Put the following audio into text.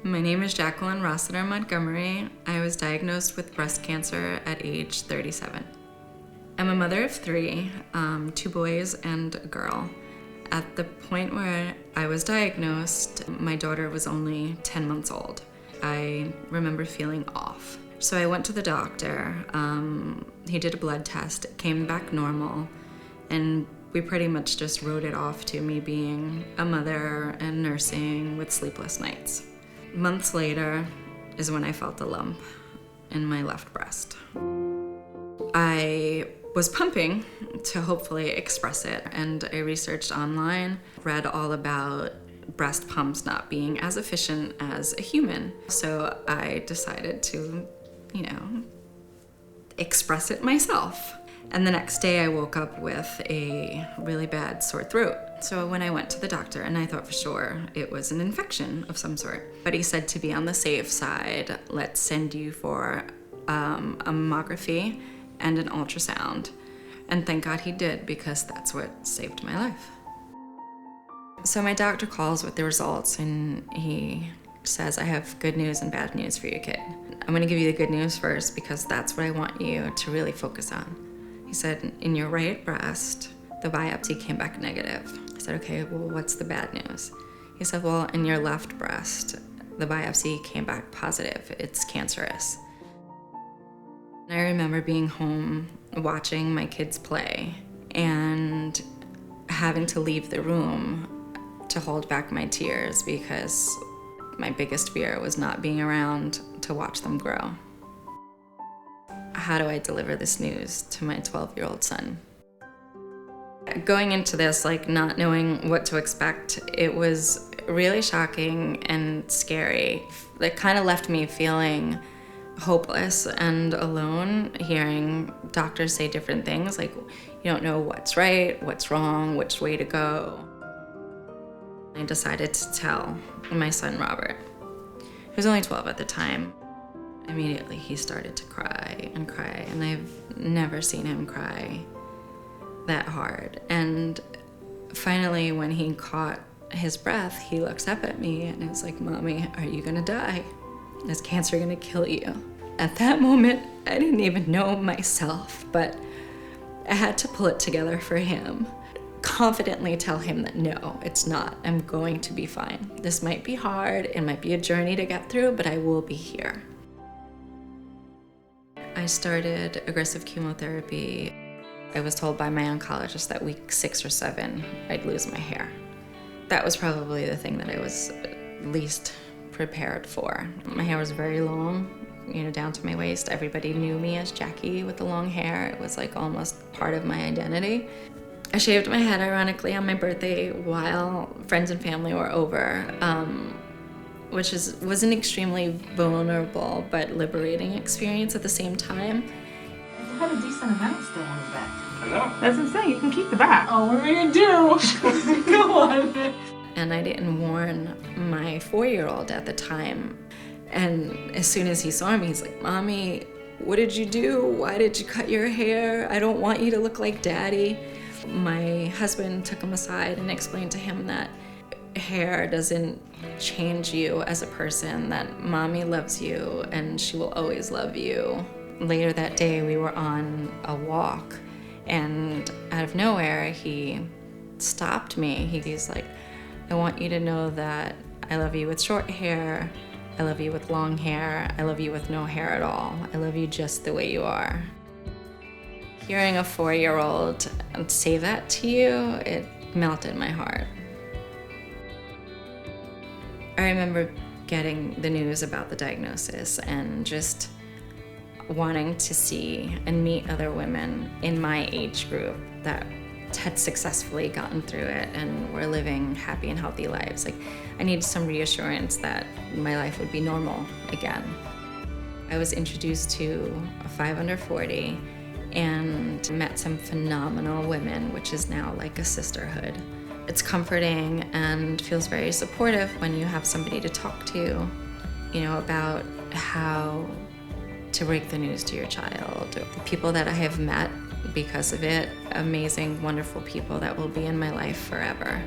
My name is Jacqueline Rossiter Montgomery. I was diagnosed with breast cancer at age 37. I'm a mother of three, 2 boys and a girl. At the point where I was diagnosed, my daughter was only 10 months old. I remember feeling off. So I went to the doctor. He did a blood test. It came back normal. And we pretty much just wrote it off to me being a mother and nursing with sleepless nights. Months later is when I felt a lump in my left breast. I was pumping to hopefully express it, and I researched online, read all about breast pumps not being as efficient as a human. So I decided to, express it myself. And the next day I woke up with a really bad sore throat. So when I went to the doctor, and I thought for sure it was an infection of some sort, but he said to be on the safe side, let's send you for a mammography and an ultrasound. And thank God he did, because that's what saved my life. So my doctor calls with the results and he says, I have good news and bad news for you, kid. I'm gonna give you the good news first because that's what I want you to really focus on. He said, in your right breast, the biopsy came back negative. I said, okay, well, what's the bad news? He said, well, in your left breast, the biopsy came back positive. It's cancerous. And I remember being home watching my kids play and having to leave the room to hold back my tears because my biggest fear was not being around to watch them grow. How do I deliver this news to my 12-year-old son? Going into this, not knowing what to expect, it was really shocking and scary. It kind of left me feeling hopeless and alone, hearing doctors say different things, like you don't know what's right, what's wrong, which way to go. I decided to tell my son, Robert. He was only 12 at the time. Immediately he started to cry, and I've never seen him cry that hard. And finally, when he caught his breath, he looks up at me and is like, Mommy, are you gonna die? Is cancer gonna kill you? At that moment, I didn't even know myself, but I had to pull it together for him. Confidently tell him that no, it's not. I'm going to be fine. This might be hard, it might be a journey to get through, but I will be here. I started aggressive chemotherapy. I was told by my oncologist that week 6 or 7, I'd lose my hair. That was probably the thing that I was least prepared for. My hair was very long, down to my waist. Everybody knew me as Jackie with the long hair. It was almost part of my identity. I shaved my head, ironically, on my birthday while friends and family were over, which was an extremely vulnerable but liberating experience at the same time. You had a decent amount still on the back. I know. That's what I'm saying, you can keep the back. Oh, what are we gonna do? Go on. And I didn't warn my 4-year-old at the time. And as soon as he saw me, he's like, Mommy, what did you do? Why did you cut your hair? I don't want you to look like Daddy. My husband took him aside and explained to him that hair doesn't change you as a person, that Mommy loves you and she will always love you. Later that day, we were on a walk, and out of nowhere, he stopped me. He's like, I want you to know that I love you with short hair, I love you with long hair, I love you with no hair at all. I love you just the way you are. Hearing a 4-year-old say that to you, it melted my heart. I remember getting the news about the diagnosis and just wanting to see and meet other women in my age group that had successfully gotten through it and were living happy and healthy lives. I needed some reassurance that my life would be normal again. I was introduced to a 5 Under 40 and met some phenomenal women, which is now like a sisterhood. It's comforting and feels very supportive when you have somebody to talk to, about how to break the news to your child. The people that I have met because of it, amazing, wonderful people that will be in my life forever.